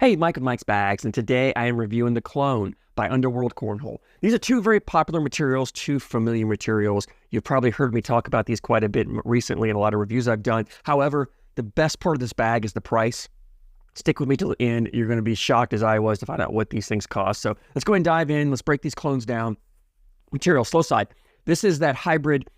Hey, Mike with Mike's Bags, and today I am reviewing the Clone by Underworld Cornhole. These are two very popular materials, two familiar materials. You've probably heard me talk about these quite a bit recently in a lot of reviews I've done. However, the best part of this bag is the price. Stick with me till the end. You're going to be shocked as I was to find out what these things cost. So let's go ahead and dive in. Let's break these clones down. Material, slow side. This is that hybrid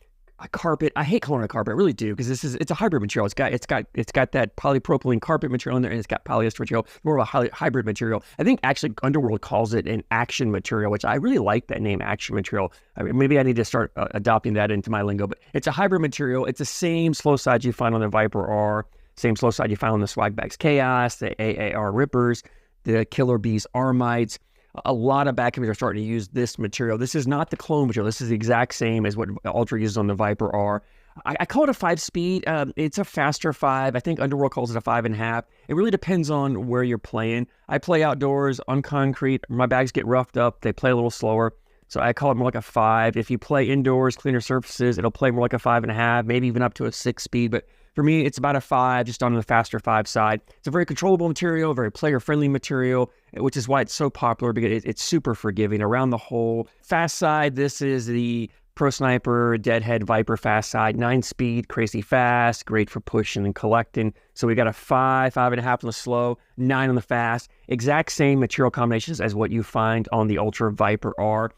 carpet. I hate calling it a carpet. I really do, because it's a hybrid material. It's got that polypropylene carpet material in there, and it's got polyester material, more of a hybrid material. I think actually Underworld calls it an action material, which I really like that name, action material. I mean, maybe I need to start adopting that into my lingo, but it's a hybrid material. It's the same slow side you find on the Viper R, same slow side you find on the Swag Bags Chaos, the AAR Rippers, the Killer Bees Armites. A lot of bag companies are starting to use this material. This is not the clone material. This is the exact same as what Ultra uses on the Viper R. I call it a 5-speed. It's a faster 5. I think Underworld calls it a 5.5. It really depends on where you're playing. I play outdoors on concrete. My bags get roughed up. They play a little slower. So I call it more like a 5. If you play indoors, cleaner surfaces, it'll play more like a 5.5, maybe even up to a 6-speed. But for me, it's about a 5, just on the faster 5 side. It's a very controllable material, very player-friendly material, which is why it's so popular, because it's super forgiving around the hole. Fast side, this is the Pro Sniper Deadhead Viper fast side, 9-speed, crazy fast, great for pushing and collecting. So we got a 5, 5.5 on the slow, 9 on the fast. Exact same material combinations as what you find on the Ultra Viper R.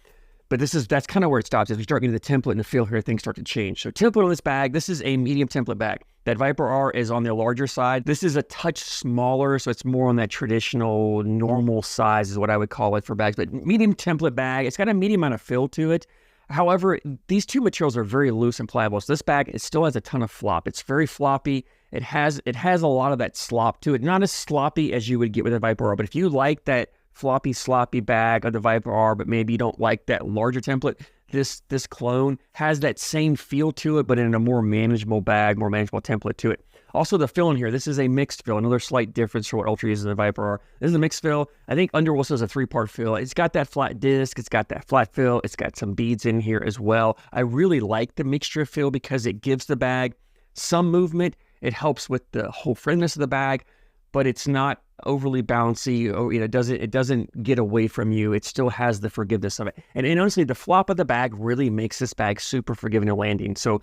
But that's kind of where it stops. As we start getting the template and the feel here, things start to change. So template on this bag, this is a medium template bag. That Viper R is on the larger side. This is a touch smaller, so it's more on that traditional, normal size is what I would call it for bags. But medium template bag, it's got a medium amount of fill to it. However, these two materials are very loose and pliable. So this bag, it still has a ton of flop. It's very floppy. It has a lot of that slop to it. Not as sloppy as you would get with a Viper R, but if you like that floppy, sloppy bag of the Viper R, but maybe you don't like that larger template, this clone has that same feel to it, but in a more manageable bag, more manageable template to it. Also, the fill in here, this is a mixed fill, another slight difference for what Ultra uses in the Viper R. This is a mixed fill. I think Underworld says a 3-part fill. It's got that flat disc, it's got that flat fill, it's got some beads in here as well. I really like the mixture fill because it gives the bag some movement. It helps with the whole friendliness of the bag, but it's not overly bouncy, or it doesn't get away from you. It still has the forgiveness of it. And honestly, the flop of the bag really makes this bag super forgiving to landing. So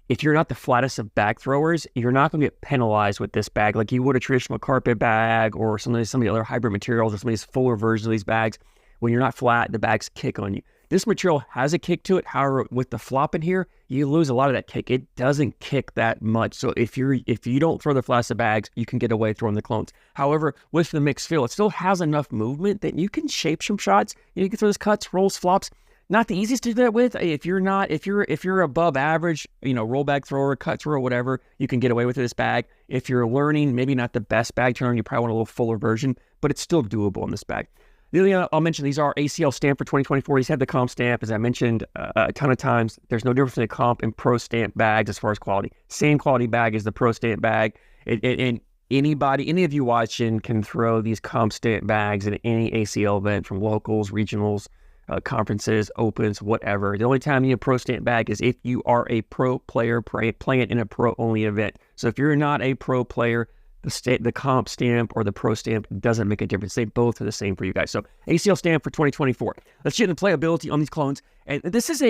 if you're not the flattest of bag throwers, you're not going to get penalized with this bag like you would a traditional carpet bag or some of the other hybrid materials or some of these fuller versions of these bags. When you're not flat, the bags kick on you. This material has a kick to it. However, with the flop in here, you lose a lot of that kick. It doesn't kick that much. So if you don't throw the flattest of bags, you can get away throwing the clones. However, with the mixed fill, it still has enough movement that you can shape some shots. You can throw those cuts, rolls, flops. Not the easiest to do that with. If you're above average, roll bag thrower, cut thrower, whatever, you can get away with this bag. If you're learning, maybe not the best bag turner, you probably want a little fuller version, but it's still doable in this bag. The other thing I'll mention, these are ACL stamp for 2024. These have the comp stamp, as I mentioned a ton of times. There's no difference in the comp and pro stamp bags as far as quality. Same quality bag as the pro stamp bag. And any of you watching can throw these comp stamp bags at any ACL event, from locals, regionals, conferences, opens, whatever. The only time you need a pro stamp bag is if you are a pro player playing in a pro-only event. So if you're not a pro player, the comp stamp or the pro stamp doesn't make a difference. They both are the same for you guys. So ACL stamp for 2024. Let's get into playability on these clones. And this is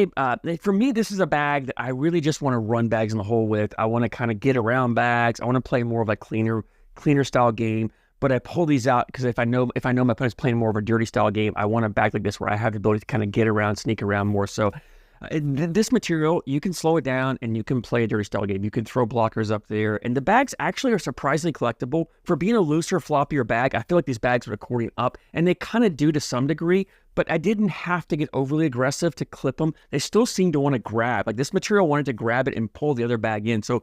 for me, this is a bag that I really just want to run bags in the hole with. I want to kind of get around bags. I want to play more of a cleaner style game. But I pull these out because if I know my opponent's playing more of a dirty style game, I want a bag like this where I have the ability to kind of get around, sneak around more. So this material, you can slow it down and you can play a dirty style game. You can throw blockers up there. And the bags actually are surprisingly collectible. For being a looser, floppier bag, I feel like these bags are accordion up, and they kind of do to some degree, but I didn't have to get overly aggressive to clip them. They still seem to want to grab. Like this material wanted to grab it and pull the other bag in. So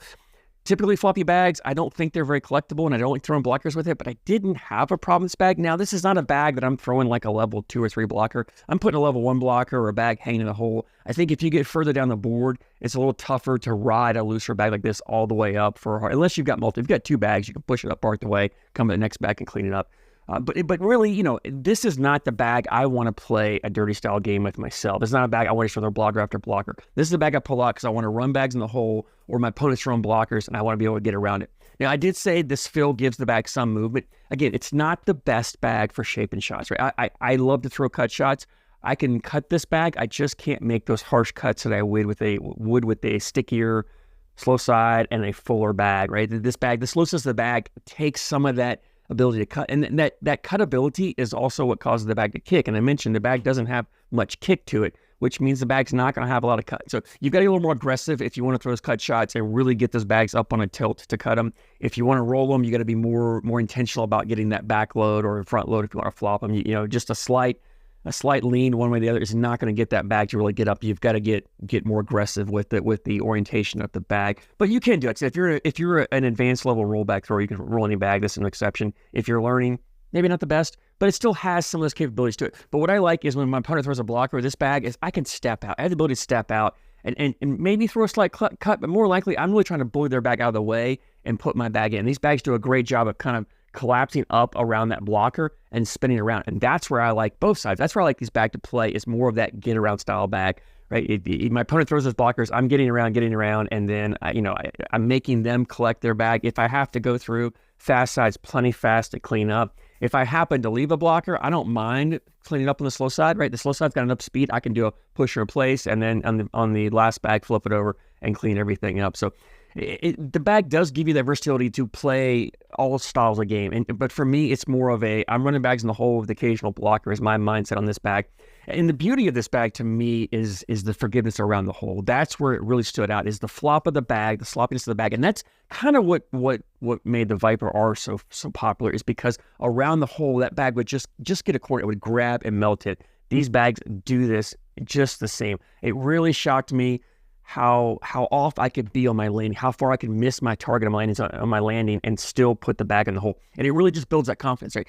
typically floppy bags, I don't think they're very collectible, and I don't like throwing blockers with it, but I didn't have a problem with this bag. Now, this is not a bag that I'm throwing like a level 2 or 3 blocker. I'm putting a level 1 blocker or a bag hanging in a hole. I think if you get further down the board, it's a little tougher to ride a looser bag like this all the way up unless you've got multiple. If you've got 2 bags, you can push it up part the way, come to the next bag and clean it up. But really, you know, this is not the bag I want to play a dirty style game with myself. It's not a bag I want to show their blocker after blocker. This is a bag I pull out because I want to run bags in the hole or my opponents run blockers, and I want to be able to get around it. Now, I did say this fill gives the bag some movement. Again, it's not the best bag for shaping shots, right? I love to throw cut shots. I can cut this bag. I just can't make those harsh cuts that I would with a stickier slow side and a fuller bag, right? This looseness of the bag takes some of that ability to cut, and that cut ability is also what causes the bag to kick. And I mentioned the bag doesn't have much kick to it, which means the bag's not going to have a lot of cut. So you've got to be a little more aggressive if you want to throw those cut shots and really get those bags up on a tilt to cut them. If you want to roll them, you got to be more intentional about getting that back load or front load if you want to flop them. You know, just a slight lean one way or the other is not going to get that bag to really get up. You've got to get more aggressive with the orientation of the bag. But you can do it. So if you're an advanced level rollback thrower, you can roll any bag. This is an exception. If you're learning, maybe not the best, but it still has some of those capabilities to it. But what I like is when my opponent throws a blocker, this bag is I can step out. I have the ability to step out and maybe throw a slight cut, but more likely I'm really trying to bully their bag out of the way and put my bag in. These bags do a great job of kind of collapsing up around that blocker and spinning around. And that's where I like both sides. That's where I like these bag to play, is more of that get around style bag, right? My opponent throws those blockers, I'm getting around, and then I'm making them collect their bag. If I have to go through, fast side's plenty fast to clean up. If I happen to leave a blocker, I don't mind cleaning up on the slow side, right? The slow side's got enough speed, I can do a push or replace, and then on the last bag, flip it over and clean everything up. So the bag does give you that versatility to play all styles of game. But for me, it's more of I'm running bags in the hole with occasional blocker is my mindset on this bag. And the beauty of this bag to me is the forgiveness around the hole. That's where it really stood out, is the flop of the bag, the sloppiness of the bag. And that's kind of what made the Viper R so popular, is because around the hole, that bag would just get a corner. It would grab and melt it. These bags do this just the same. It really shocked me how off I could be on my landing, how far I could miss my target on my landing and still put the bag in the hole. And it really just builds that confidence, right?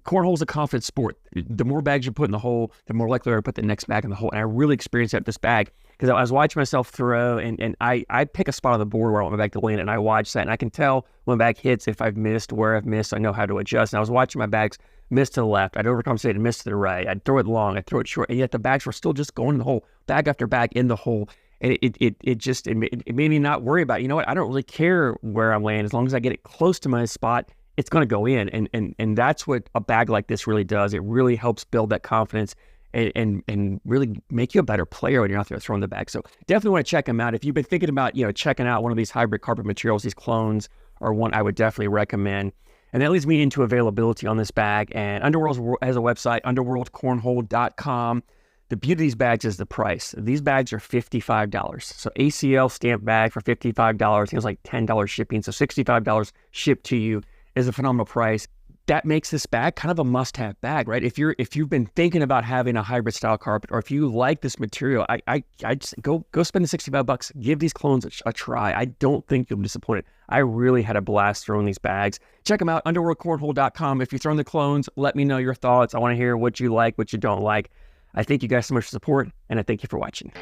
Cornhole is a confidence sport. The more bags you put in the hole, the more likely you are to put the next bag in the hole. And I really experienced that with this bag, because I was watching myself throw, and I pick a spot on the board where I want my bag to land, and I watch that, and I can tell when my bag hits, if I've missed, where I've missed. I know how to adjust. And I was watching my bags miss to the left. I'd overcompensate and miss to the right. I'd throw it long. I'd throw it short. And yet the bags were still just going in the hole, bag after bag in the hole. And it made me not worry about, you know what, I don't really care where I'm laying. As long as I get it close to my spot, it's going to go in. And that's what a bag like this really does. It really helps build that confidence and really make you a better player when you're out there throwing the bag. So definitely want to check them out. If you've been thinking about, checking out one of these hybrid carpet materials, these clones are one I would definitely recommend. And that leads me into availability on this bag. And Underworld has a website, underworldcornhole.com. The beauty of these bags is the price. These bags are $55. So ACL stamped bag for $55. I think it was like $10 shipping. So $65 shipped to you is a phenomenal price. That makes this bag kind of a must-have bag, right? If you've been thinking about having a hybrid style carpet, or if you like this material, I just go spend the $65. Give these clones a try. I don't think you'll be disappointed. I really had a blast throwing these bags. Check them out, underworldcornhole.com. If you're throwing the clones, let me know your thoughts. I want to hear what you like, what you don't like. I thank you guys so much for support, and I thank you for watching.